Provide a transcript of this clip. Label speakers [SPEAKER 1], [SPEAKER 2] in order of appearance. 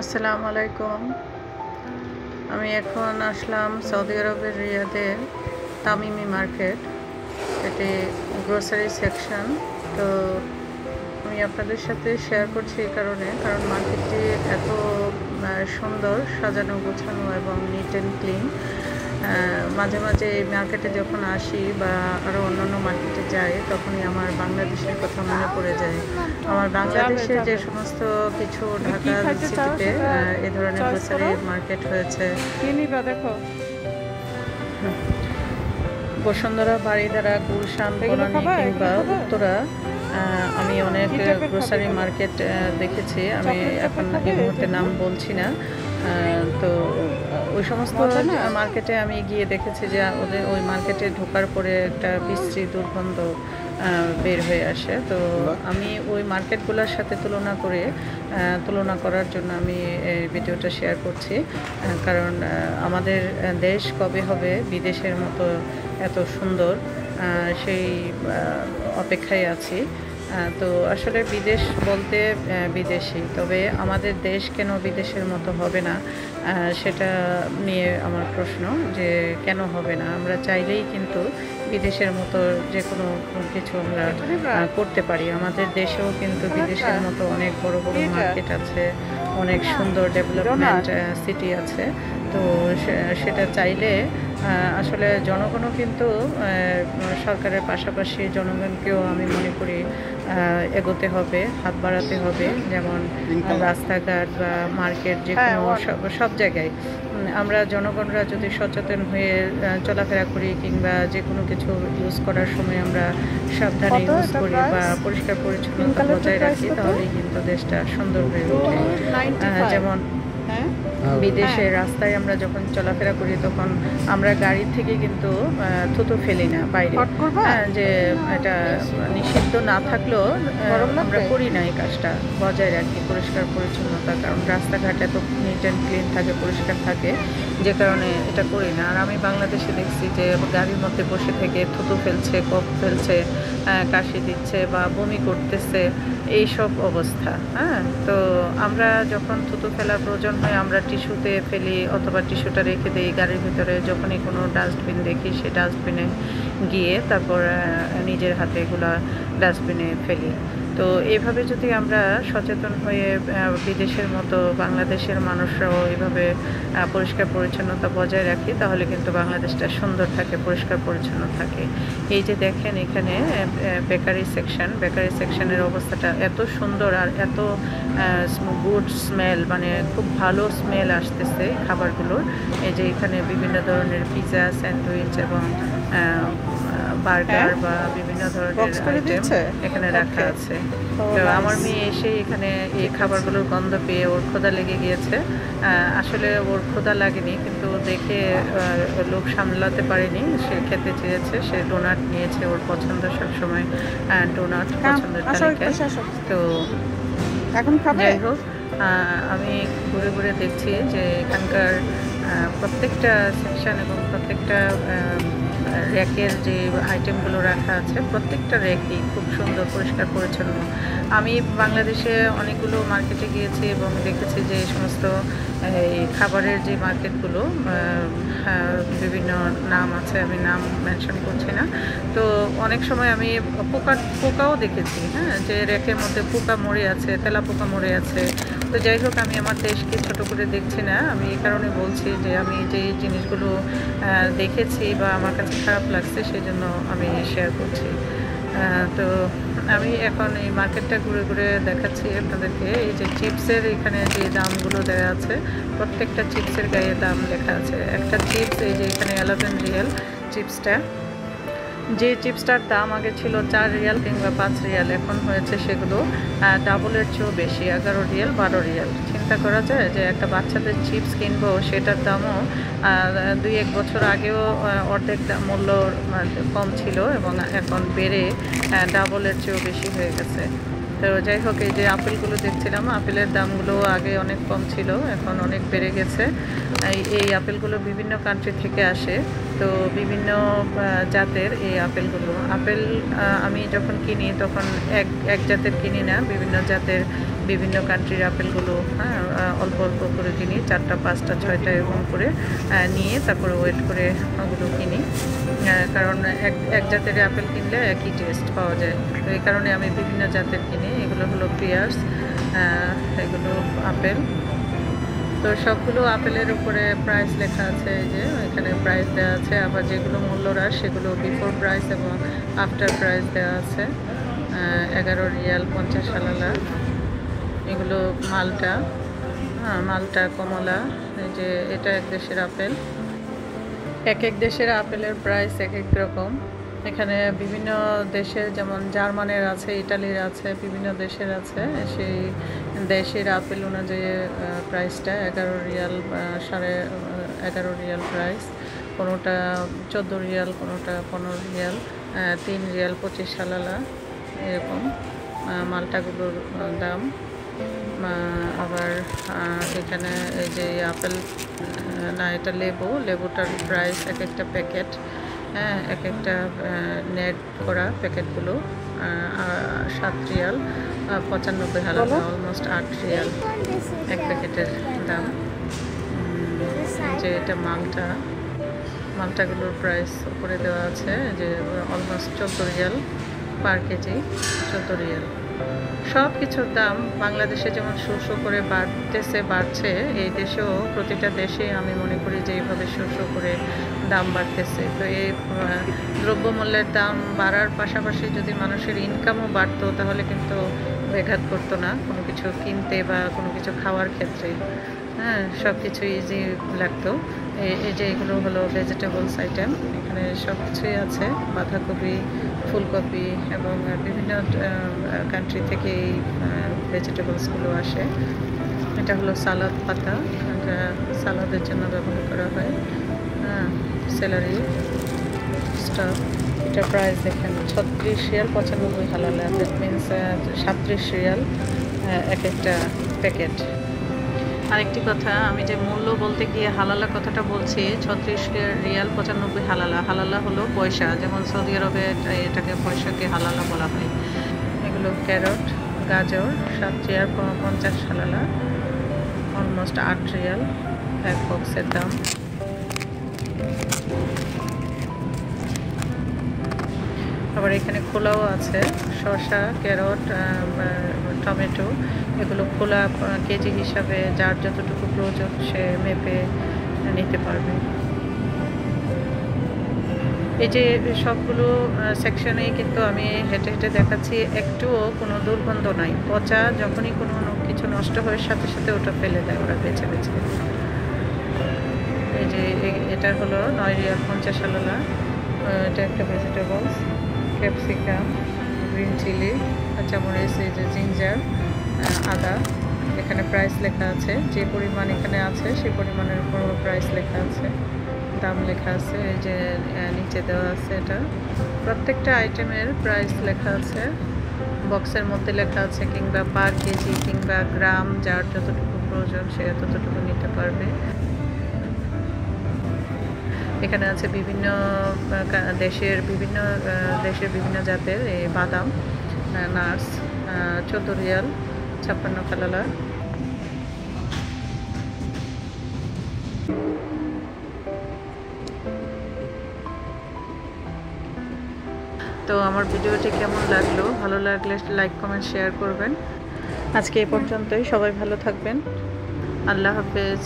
[SPEAKER 1] আসসালামু আলাইকুম। আমি এখন আসলাম সৌদি আরবের রিয়াদের তামিমি মার্কেট। এটি গ্রোসারি সেকশন। তো আমি আপনাদের সাথে শেয়ার করছি এই কারণ মার্কেটটি এত সুন্দর, সাজানো গোছানো এবং নিট অ্যান্ড ক্লিন। মাঝে মাঝে এই মার্কেটে যখন আসি বা আরও অন্যান্য মার্কেটে যাই, তখনই আমার বাংলাদেশের কথা মনে পড়ে যায়। আমার বাংলাদেশে যে সমস্ত কিছু ঢাকা সিটিতে এ ধরনের গ্রোসারি মার্কেট হয়েছে,
[SPEAKER 2] দেখো
[SPEAKER 1] বসুন্ধরা, বারিধারা, গুলশান, বনানী কিংবা উত্তরা, আমি অনেক গ্রোসারি মার্কেট দেখেছি। আমি এখন এই মুহূর্তে নাম বলছি না। তো ওই সমস্ত মার্কেটে আমি গিয়ে দেখেছি যে ওই মার্কেটে ঢোকার পরে একটা বিশ্রী দুর্গন্ধ বের হয়ে আসে। তো আমি ওই মার্কেটগুলোর সাথে তুলনা করার জন্য আমি এই ভিডিওটা শেয়ার করছি। কারণ আমাদের দেশ কবে হবে বিদেশের মতো এত সুন্দর, সেই অপেক্ষায় আছি। তো আসলে বিদেশ বলতে বিদেশি, তবে আমাদের দেশ কেন বিদেশের মতো হবে না, সেটা নিয়ে আমার প্রশ্ন যে কেন হবে না। আমরা চাইলেই কিন্তু বিদেশের মতো যে কোনো কিছু আমরা করতে পারি। আমাদের দেশেও কিন্তু বিদেশের মতো অনেক বড় বড় মার্কেট আছে, অনেক সুন্দর ডেভেলপমেন্ট সিটি আছে। তো সেটা চাইলে আসলে জনগণও কিন্তু সরকারের পাশাপাশি জনগণকেও আমি মনে করি এগোতে হবে, হাত বাড়াতে হবে। যেমন রাস্তাঘাট বা মার্কেট, যে কোনো সব জায়গায় আমরা জনগণরা যদি সচেতন হয়ে চলাফেরা করি কিংবা যে কোনো কিছু ইউজ করার সময় আমরা সাবধানে ইউজ করি বা পরিষ্কার পরিচ্ছন্নতা বজায় রাখি, তাহলেই কিন্তু দেশটা সুন্দর হয়ে ওঠে। যেমন বিদেশের রাস্তায় আমরা যখন চলাফেরা করি, তখন আমরা গাড়ির থেকে কিন্তু থুতু ফেলি না বাইরে। যে এটা নিষিদ্ধ না থাকলেও আমরা করি না এই কাজটা, বজায় রাখি পরিষ্কার পরিচ্ছন্নতা। কারণ রাস্তাঘাট এত নিট অ্যান্ড ক্লিন থাকে, পরিষ্কার থাকে, যে কারণে এটা করি না। আর আমি বাংলাদেশে দেখছি যে গাড়ির মধ্যে বসে থেকে থুতু ফেলছে, কফ ফেলছে, কাশি দিচ্ছে বা বমি করতেছে, এইসব অবস্থা। তো আমরা যখন থুতু ফেলার প্রয়োজন হয়, আমরা টিস্যুতে ফেলি অথবা টিস্যুটা রেখে দিই গাড়ির ভিতরে। যখনই কোনো ডাস্টবিন দেখি, সেই ডাস্টবিনে গিয়ে তারপর নিজের হাতে এগুলো ডাস্টবিনে ফেলি। তো এইভাবে যদি আমরা সচেতন হয়ে বিদেশের মতো বাংলাদেশের মানুষরাও এইভাবে পরিষ্কার পরিচ্ছন্নতা বজায় রাখি, তাহলে কিন্তু বাংলাদেশটা সুন্দর থাকে, পরিষ্কার পরিচ্ছন্ন থাকে। এই যে দেখেন এখানে বেকারি সেকশনের অবস্থাটা এত সুন্দর আর এত গুড স্মেল, মানে খুব ভালো স্মেল আসতেছে খাবারগুলোর। এই যে এখানে বিভিন্ন ধরনের পিৎজা, স্যান্ডউইচ এবং বার্গার বা বিভিন্ন ধরনের আইটেম এখানে রাখা আছে। তো আমার মেয়ে এসে এখানে এই খাবারগুলোর গন্ধ পেয়ে ওর ক্ষুধা লেগে গিয়েছে। আসলে ওর ক্ষুধা লাগেনি, কিন্তু দেখে লোভ সামলাতে পারেনি, সে খেতে চেয়েছে। সে ডোনাট নিয়েছে, ওর পছন্দ সবসময় ডোনাট পছন্দের তালিকায়। তো
[SPEAKER 2] এখন
[SPEAKER 1] যাই হোক, আমি ঘুরে ঘুরে দেখছি যে এখানকার প্রত্যেকটা সেকশন এবং প্রত্যেকটা র্যাকের যে আইটেমগুলো রাখা আছে, প্রত্যেকটা র্যাকই খুব সুন্দর, পরিষ্কার পরিচ্ছন্ন। আমি বাংলাদেশে অনেকগুলো মার্কেটে গিয়েছি এবং দেখেছি যে এই সমস্ত খাবারের যে মার্কেটগুলো, বিভিন্ন নাম আছে, আমি নাম মেনশন করছি না। তো অনেক সময় আমি পোকাও দেখেছি, যে র্যাকের মধ্যে পোকা মরে আছে, তেলা পোকা মরে আছে। তো যাই হোক, আমি আমার দেশকে ছোট করে দেখছি না। আমি এই কারণে বলছি যে আমি যে জিনিসগুলো দেখেছি বা আমার কাছে খারাপ লাগছে, সেই জন্য আমি শেয়ার করছি। তো আমি এখন এই মার্কেটটা ঘুরে ঘুরে দেখাচ্ছি আপনাদেরকে। এই যে চিপসের এখানে যে দামগুলো দেওয়া আছে, প্রত্যেকটা চিপসের গায়ে দাম লেখা আছে। একটা চিপস, এই যে এখানে 11 রিয়াল চিপসটা, যে চিপসটার দাম আগে ছিল 4 রিয়াল কিংবা 5 রিয়াল, এখন হয়েছে সেগুলো ডাবলের চেয়েও বেশি, 11 রিয়াল, 12 রিয়াল। চিন্তা করা যায় যে একটা বাচ্চাদের চিপস কিনবো, সেটার দামও 2-1 বছর আগেও অর্ধেক মূল্য কম ছিল এবং এখন বেড়ে ডাবলের চেয়েও বেশি হয়ে গেছে। তো যাই হোক, এই যে আপেলগুলো দেখছিলাম, আপেলের দামগুলো আগে অনেক কম ছিল, এখন অনেক বেড়ে গেছে। এই আপেলগুলো বিভিন্ন কান্ট্রি থেকে আসে। তো বিভিন্ন জাতের এই আপেল আমি যখন কিনি তখন এক জাতের কিনি না, বিভিন্ন জাতের বিভিন্ন কান্ট্রির আপেলগুলো, হ্যাঁ, অল্প অল্প করে কিনি, 4টা 5টা 6টা এরকম করে নিয়ে তারপরে ওয়েট করে ওগুলো কিনি। কারণ এক জাতের আপেল কিনলে একই টেস্ট পাওয়া যায়, তো এই কারণে আমি বিভিন্ন জাতের কিনি। এগুলো হলো পিয়ার্স, এগুলো আপেল। তো সবগুলো আপেলের উপরে প্রাইস লেখা আছে, এই যে এখানে প্রাইস দেওয়া আছে। আবার যেগুলো মূল্যহ্রাস সেগুলো বিফোর প্রাইস এবং আফটার প্রাইস দেওয়া আছে। 11 রিয়াল 50 হালালা। এগুলো মালটা, হ্যাঁ, মালটা কমলা। এই যে এটা এক দেশের আপেল। এক এক দেশের আপেলের প্রাইস এক এক রকম। এখানে বিভিন্ন দেশের, যেমন জার্মানের আছে, ইটালির আছে, বিভিন্ন দেশের আছে। সেই দেশের আপেল অনুযায়ী প্রাইসটা 11 রিয়াল, 11.5 রিয়াল প্রাইস। কোনোটা 14 রিয়াল, কোনোটা 15 রিয়াল, 3 রিয়াল 25 হালালা এরকম মালটাগুলোর দাম। আবার এখানে এই যে আপেল, না এটা লেবুটার প্রাইস এক একটা প্যাকেট, হ্যাঁ, এক একটা নেট করা প্যাকেটগুলো 7 রিয়াল 95 হালালা, অলমোস্ট 8 রিয়াল এক প্যাকেটের দাম। যে এটা মালটাগুলোর প্রাইস উপরে দেওয়া আছে, যে অলমোস্ট 14 রিয়াল পার কেজি, 14 রিয়াল। সব কিছুর দাম বাংলাদেশে যেমন শো করে বাড়ছে, এই দেশেও প্রতিটা দেশে আমি মনে করি যে এইভাবে শো করে দাম বাড়তেছে। তো এই দ্রব্যমূল্যের দাম বাড়ার পাশাপাশি যদি মানুষের ইনকামও বাড়তো, তাহলে কিন্তু ব্যাঘাত করতো না কোনো কিছু কিনতে বা কোনো কিছু খাওয়ার ক্ষেত্রে, হ্যাঁ, সব কিছু ইজি লাগতো। এই যে এগুলো হলো ভেজিটেবলস আইটেম, এখানে সব কিছুই আছে, বাঁধাকপি, ফুলকপি এবং বিভিন্ন কান্ট্রি থেকে এই ভেজিটেবলসগুলো আসে। এটা হলো সালাদ পাতা, এটা সালাদের জন্য ব্যবহার করা হয়, হ্যাঁ, সেলারি স্টাফ। এটা প্রাইস দেখেন 36 Real 95 halala, that means 37 Real এক একটা প্যাকেট। আরেকটি কথা, আমি যে মূল্য বলতে গিয়ে হালালা কথাটা বলছি, 36 রিয়াল 95 হালালা। হালালা হলো পয়সা, যেমন সৌদি আরবে এটাকে পয়সাকে হালালা বলা হয়। এগুলো ক্যারট, গাজর 7 রিয়াল 50 হালালা, অলমোস্ট 8 রিয়াল এক বক্সের দাম। আবার এখানে খোলাও আছে, শসা, ক্যারট, টমেটো, এগুলো খোলা কেজি হিসাবে যার যতটুকু প্রয়োজন সে মেপে নিতে পারবে। এই যে সবগুলো সেকশনেই কিন্তু আমি হেঁটে হেঁটে দেখাচ্ছি, একটুও কোনো দুর্গন্ধ নাই। পচা যখনই কোনো কিছু নষ্ট হয় সাথে সাথে ওটা ফেলে দেয় ওরা বেছে বেছে। এই যে এটা হলো 9 রিয়াল 50 হালালা, এটা একটা ভেজিটেবলস, ক্যাপসিকাম, গ্রিন চিলি, কাঁচামরিচ, এই যে জিঞ্জার, আদা। এখানে প্রাইস লেখা আছে, যে পরিমাণ এখানে আছে সেই পরিমাণের উপর প্রাইস লেখা আছে, দাম লেখা আছে। এই যে নিচে দেওয়া আছে, এটা প্রত্যেকটা আইটেমের প্রাইস লেখা আছে, বক্সের মধ্যে লেখা আছে, কিংবা পার কেজি কিংবা গ্রাম, যার যতটুকু প্রয়োজন সে ততটুকু নিতে পারবে। এখানে আছে বিভিন্ন দেশের বিভিন্ন জাতের এই বাদাম, নাটস, 14 রিয়াল 56 হালালা। তো আমার ভিডিওটি কেমন লাগলো, ভালো লাগলে লাইক কমেন্ট শেয়ার করবেন। আজকে এই পর্যন্তই, সবাই ভালো থাকবেন, আল্লাহ হাফেজ।